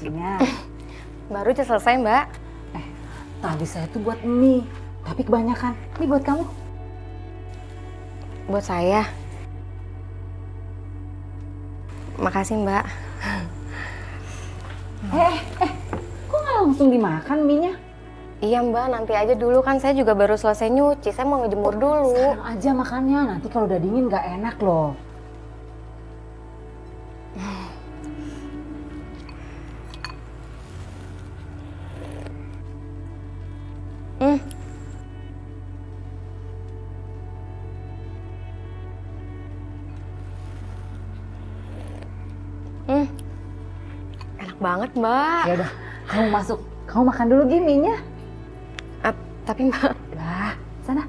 nasinya. Baru aja selesai, Mbak. Tadi saya tuh buat mie, tapi kebanyakan. Ini buat kamu. Buat saya. Makasih, Mbak. Kok nggak langsung dimakan mie-nya? Iya, Mbak, nanti aja dulu, kan saya juga baru selesai nyuci. Saya mau ngejemur dulu. Sekarang aja makannya, nanti kalau udah dingin nggak enak loh. Enak banget, Mbak. Ya udah, kamu masuk. Kamu makan dulu mie-nya. Tapi, Mbak, Lah, sana.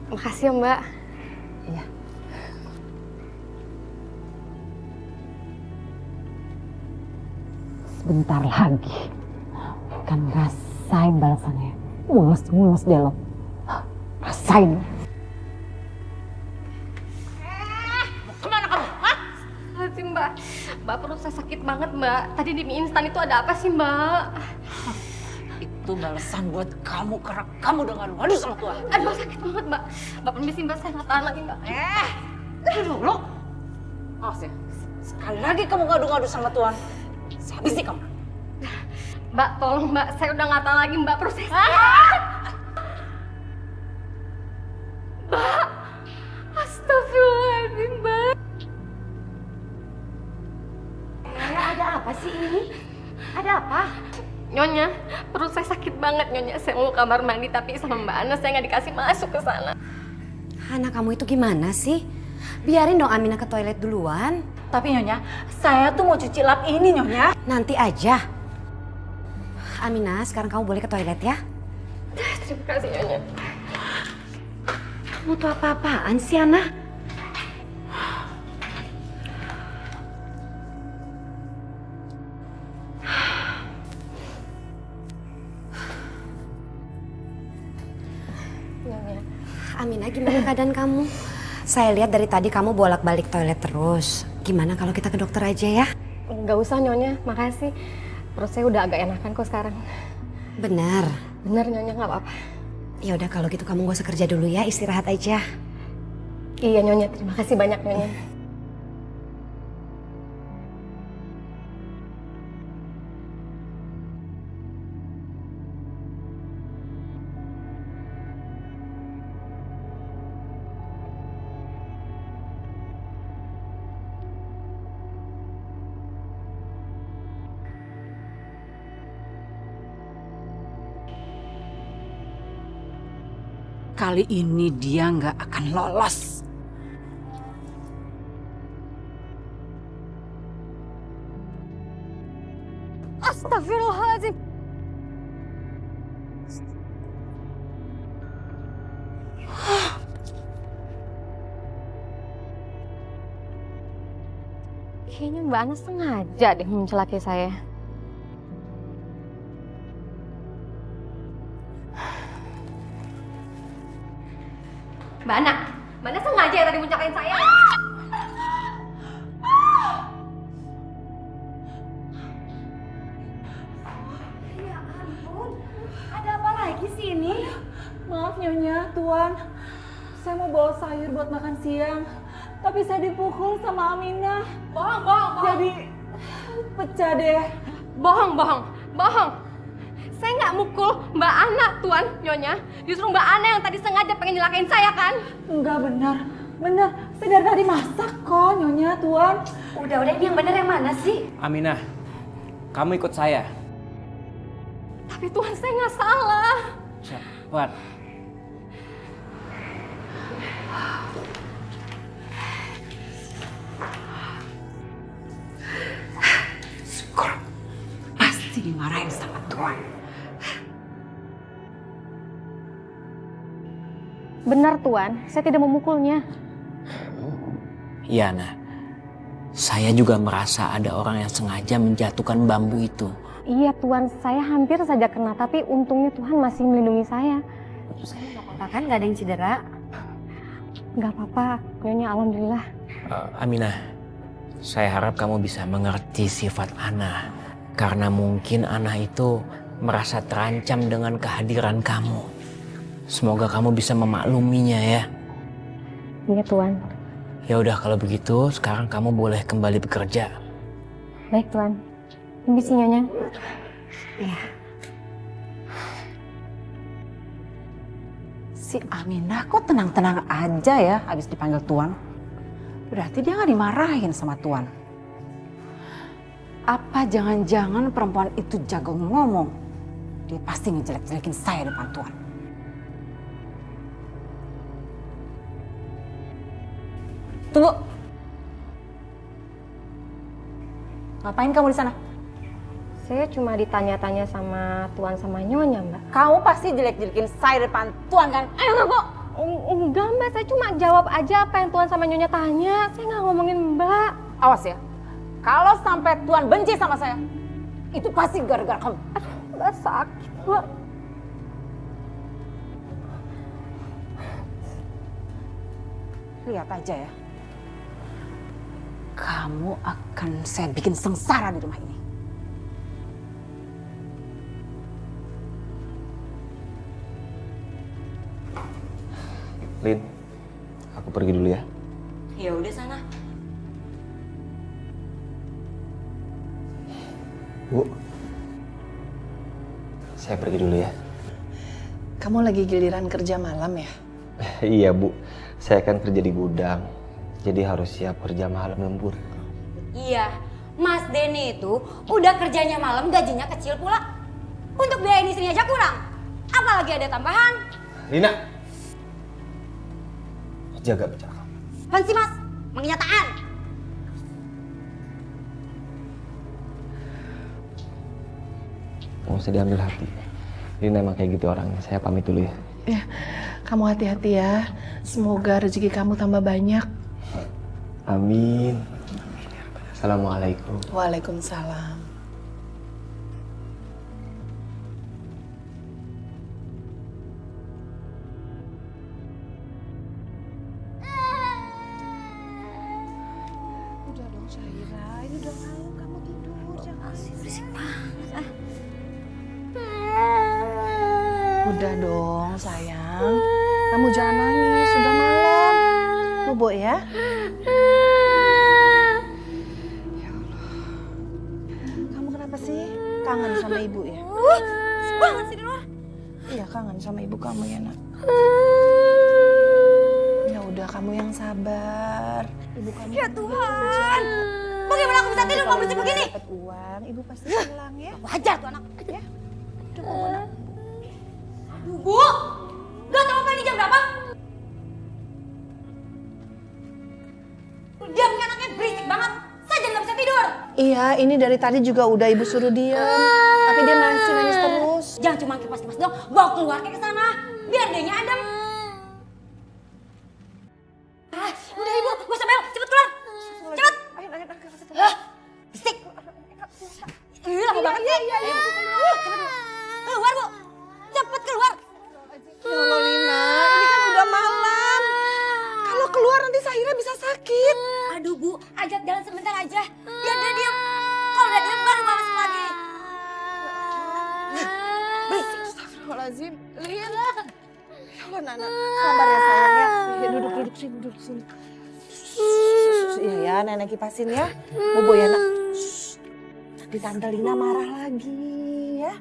makasih ya, Mbak. Iya. Sebentar lagi. Kan rasain balasannya. Mulus-mulus deh lo. Rasain. Kemana kamu? Hah? Sih, Mbak. Mbak, perut saya sakit banget, Mbak. Tadi di mie instan itu ada apa sih, Mbak? Itu balasan buat kamu karena kamu udah ngadu-ngadu sama Tuhan. Aduh, sakit banget, Mbak. Mbak, permisi, Mbak. Saya nggak tahan lagi, Mbak. Dulu. Awas ya. Sekali lagi kamu ngadu-ngadu sama Tuhan. Saya habisi kamu. Mbak, tolong, Mbak. Saya udah nggak tahan lagi, Mbak. Perut saya sakit. Mbak. Astagfirullahaladzim, Mbak. Ada apa sih ini? Ada apa? Nyonya, perut saya sakit banget, Nyonya. Saya mau ke kamar mandi, tapi sama Mbak Ana saya nggak dikasih masuk ke sana. Anak kamu itu gimana sih? Biarin dong Aminah ke toilet duluan. Tapi Nyonya, saya tuh mau cuci lap ini Nyonya. Nanti aja. Aminah, sekarang kamu boleh ke toilet ya. Terima kasih, Nyonya. Kamu tuh apa-apaan sih, Ana? Aminah, gimana keadaan kamu? Saya lihat dari tadi kamu bolak-balik toilet terus. Gimana kalau kita ke dokter aja ya? Nggak usah, Nyonya. Makasih. Perut saya udah agak enakan kok sekarang. Benar. Bener, Nyonya, nggak apa-apa. Ya udah kalau gitu kamu gak usah kerja dulu ya, istirahat aja. Iya, Nyonya. Terima kasih banyak, Nyonya. Kali ini dia nggak akan lolos. Astagfirullahaladzim. Kayaknya Mbak Ana sengaja deh mencelakai saya. Mbak Ana sengaja ya tadi mencelakai saya. Ya ampun, ada apa lagi sih ini? Maaf Nyonya, Tuan. Saya mau bawa sayur buat makan siang. Tapi saya dipukul sama Aminah. Bohong. Jadi pecah deh. Bohong. Saya nggak mukul Mbak Ana, Tuan, Nyonya. Justru Mbak Ana yang tadi sengaja pengen nyelakain saya, kan? Enggak benar. Benar. Saya dari tadi masak kok Nyonya, Tuan. Udah, ini yang bener yang mana sih? Aminah, kamu ikut saya. Tapi Tuan, saya nggak salah. Cepat. Syukur. Pasti dimarahin sama Tuan. Benar, Tuan. Saya tidak memukulnya. Iya, Nah. Saya juga merasa ada orang yang sengaja menjatuhkan bambu itu. Iya, Tuan. Saya hampir saja kena, tapi untungnya Tuhan masih melindungi saya. Terus kamu gak apa-apa kan? Gak ada yang cedera? Nggak apa-apa, Nyonya. Alhamdulillah. Aminah, Saya harap kamu bisa mengerti sifat Ana. Karena mungkin Ana itu merasa terancam dengan kehadiran kamu. Semoga kamu bisa memakluminya ya. Iya Tuan. Ya udah kalau begitu sekarang kamu boleh kembali bekerja. Baik Tuan. Permisi Nyonya. Ya. Si Aminah kok tenang-tenang aja ya habis dipanggil Tuan. Berarti dia nggak dimarahin sama Tuan. Apa jangan-jangan perempuan itu jago ngomong? Dia pasti ngejelek-jelekin saya depan Tuan. Tunggu. Ngapain kamu di sana? Saya cuma ditanya-tanya sama Tuan sama Nyonya, Mbak. Kamu pasti jelek-jelekin saya depan Tuan kan? Ayo ngaku. Enggak Mbak, saya cuma jawab aja apa yang Tuan sama Nyonya tanya. Saya nggak ngomongin Mbak. Awas ya. Kalau sampai Tuan benci sama saya, itu pasti gara-gara kamu. Aduh, Mbak sakit, Mbak. Lihat aja ya. Kamu akan saya bikin sengsara di rumah ini. Lin, aku pergi dulu ya. Ya udah sana. Bu, saya pergi dulu ya. Kamu lagi giliran kerja malam ya? Iya Bu, saya kan kerja di gudang. Jadi harus siap kerja malam lembur. Iya, Mas Denny itu udah kerjanya malam gajinya kecil pula. Untuk biayain istrinya aja kurang. Apalagi ada tambahan. Lina, jaga bicara kamu. Apaan sih Mas? Mengenyataan. Nggak usah diambil hati. Lina emang kayak gitu orangnya. Saya pamit dulu ya. Ya, kamu hati-hati ya. Semoga rezeki kamu tambah banyak. Amin. Assalamualaikum. Waalaikumsalam. Udah dong Syaira, ini udah malam kamu tidur. Jangan berisik banget. Udah dong sayang, kamu jangan nangis, sudah malam. Bobo ya. Ya Allah. Kamu kenapa sih? Kangen sama ibu ya? Berisik banget sih di luar. Iya kangen sama ibu kamu ya nak. Ya udah kamu yang sabar. Ibu kamu Ya kan Tuhan. Bagaimana aku bisa tidur kalau berisik begini? dapat uang, ibu pasti pulang ya. Wajar tuh anak. Ya. Udah Bobo nak. Bu, gak tau apa ini jam berapa? Diamnya anaknya berisik banget. Saya jadi gak bisa tidur. Iya, ini dari tadi juga udah ibu suruh diam. Tapi dia masih nangis terus. Jangan cuma kipas-kipas dong, bawa keluar kayak ke sana. Biar dianya adem. Ah, udah ibu, gak usah bel, cepet keluar. Cepet. Hah, berisik. Lama banget sih. Cepet. Keluar bu, cepet keluar. Ya Allah Lina, ini kan udah malam. Kalau keluar nanti Sahira bisa sakit. Aduh bu, ajak jalan sebentar aja. Biar dia diem. Kalau udah diem baru mama masuk lagi. Berisik. Astagfirullahaladzim, Lina. Ya Allah Nana, sabar ya sayang ya. Duduk sini, duduk sini. Iya ya, nenek kipasin ya. Bobo ya nak. Nanti Tante Lina marah lagi ya.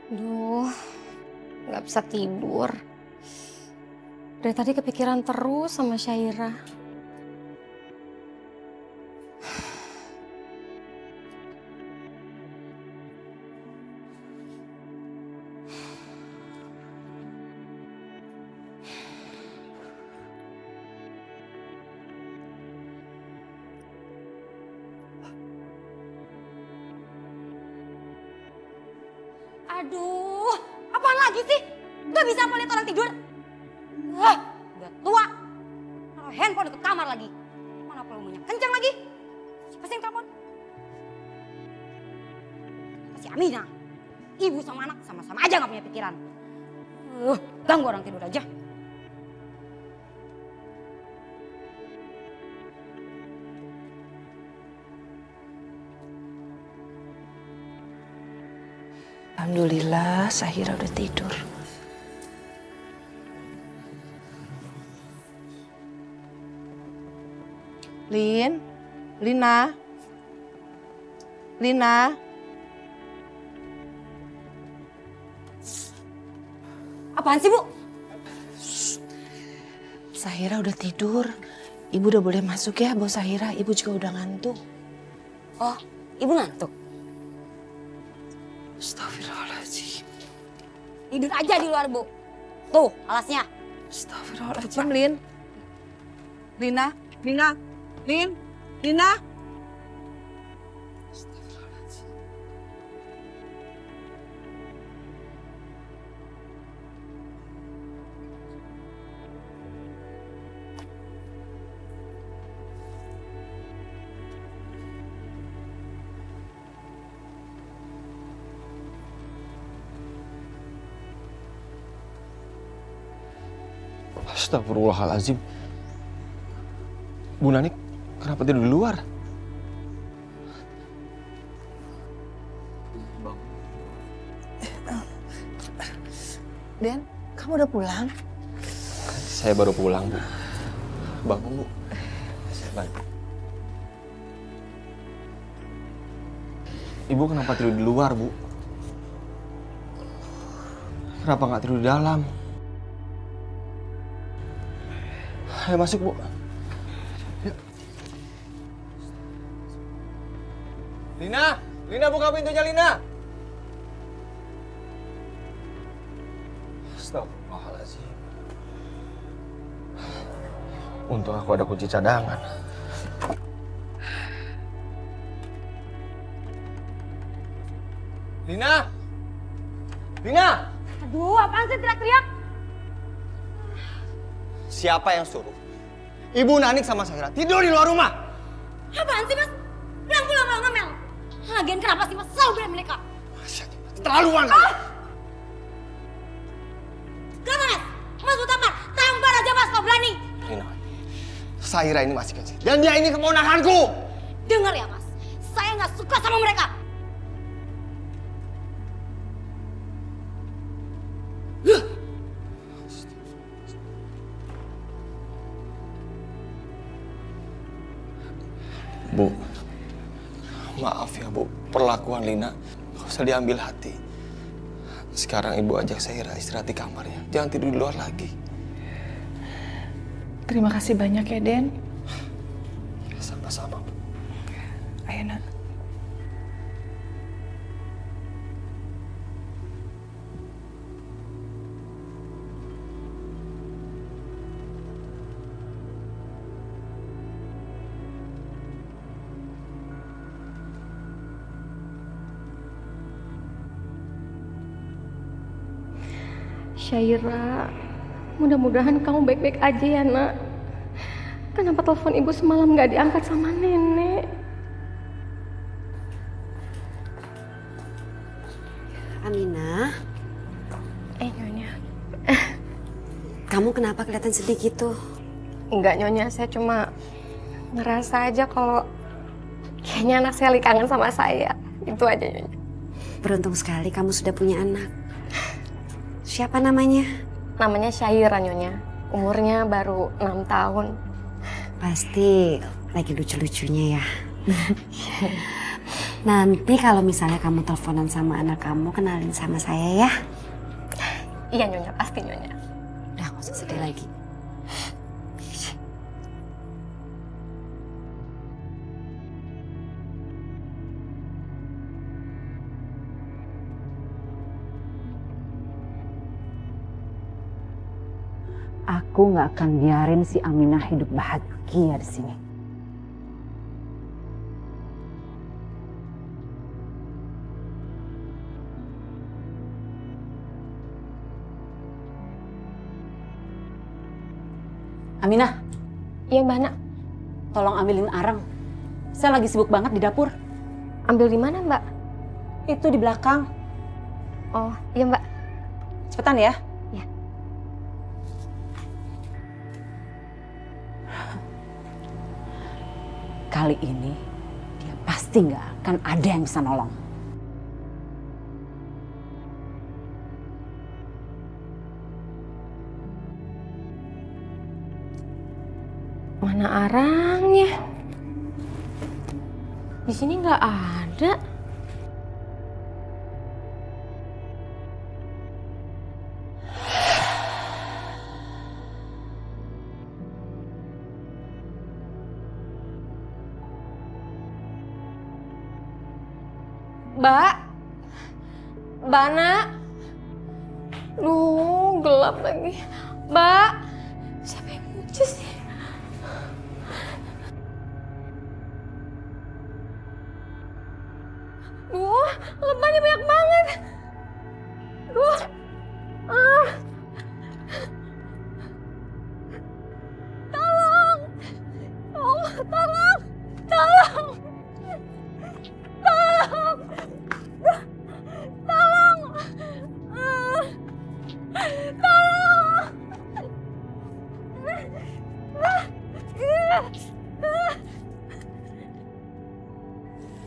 Duh, nggak bisa tidur. Dari tadi kepikiran terus sama Syaira. Aduh, apaan lagi sih? Gak bisa apa lihat orang tidur? Wah, udah tua. Taruh handphone ke kamar lagi. Mana volumenya kencang lagi? Siapa sih yang telepon? Si Aminah. Ibu sama anak sama-sama aja gak punya pikiran. Ganggu orang tidur aja. Alhamdulillah, Sahira udah tidur. Lina. Apaan sih, Bu? Sahira udah tidur. Ibu udah boleh masuk ya, Bos Sahira. Ibu juga udah ngantuk. Oh, Ibu ngantuk. Astagfirullahaladzim. Tidur aja di luar, Bu. Tuh, alasnya. Astagfirullahaladzim, Lin. Lina. Astagfirullahaladzim. Bu Nanik, kenapa tidur di luar? Den, kamu udah pulang? Saya baru pulang, Bu. Bangun, Bu. Saya bantu. Ibu kenapa tidur di luar, Bu? Kenapa nggak tidur di dalam? Ayo masuk, Bu. Yuk. Lina buka pintunya, Lina. Astagfirullahaladzim. Untung aku ada kunci cadangan. Lina! Aduh, apaan sih teriak-teriak? Siapa yang suruh? Ibu Nanik sama Sahira tidur di luar rumah. Apaan sih, Mas? Pulang ngomel. Lagian kenapa sih, Mas? Selalu bela mereka. Terlaluan kamu. Kenapa, Mas? Mas Utamar, tampar aja, Mas, kalau berani. Lina, Sahira ini masih kecil. Dan dia ini keponakanku. Dengar ya, Mas. Saya nggak suka sama mereka. Bu, maaf ya, Bu. Perlakuan Lina gak usah diambil hati. Sekarang Ibu ajak Sahira istirahat di kamarnya. Jangan tidur di luar lagi. Terima kasih banyak ya, Den. Sama-sama, Bu. Ayo, Nak. Syaira, mudah-mudahan kamu baik-baik aja ya, Nak. Kenapa telepon ibu semalam nggak diangkat sama nenek? Aminah, Nyonya. kamu kenapa kelihatan sedih gitu? Enggak, Nyonya. Saya cuma ngerasa aja kalau kayaknya anak saya lagi kangen sama saya. Itu aja, Nyonya. Beruntung sekali kamu sudah punya anak. Siapa namanya? Namanya Syaira, Nyonya. Umurnya baru 6 tahun. Pasti lagi lucu-lucunya ya. Nanti kalau misalnya kamu teleponan sama anak kamu, kenalin sama saya ya. Iya, Nyonya. Pasti, Nyonya. Udah, gak usah sedih lagi. Aku nggak akan biarin si Aminah hidup bahagia di sini. Aminah, Iya, Mbak Nak. tolong ambilin arang. Saya lagi sibuk banget di dapur. Ambil di mana, Mbak? Itu di belakang. Oh, iya, Mbak. Cepetan ya. Iya. Kali ini dia pasti nggak akan ada yang bisa nolong. Mana arangnya? Di sini nggak ada. Mbak, Nak. Duh, gelap lagi. Mbak, siapa yang nyuci sih? Duh, lebahnya banyak banget. Duh, Tolong, oh, tolong, tolong, tolong, tolong,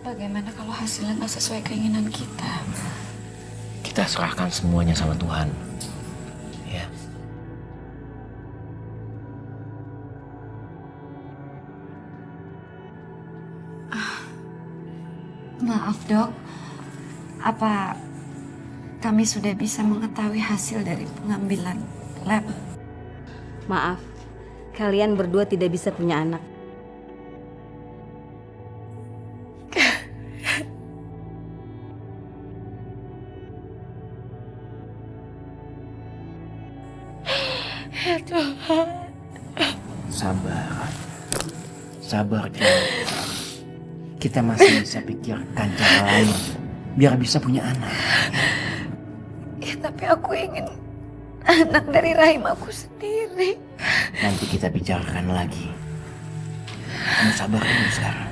Bagaimana kalau hasilnya nggak sesuai keinginan kita? Kita serahkan semuanya sama Tuhan. Ya. Maaf dok, apa kami sudah bisa mengetahui hasil dari pengambilan lab? Maaf, kalian berdua tidak bisa punya anak. Sabar. Sabar, Jen. Kita masih bisa pikirkan cara lain biar bisa punya anak. Ya tapi aku ingin anak dari rahim aku sendiri. Nanti kita bicarakan lagi. Kamu sabar dulu sekarang.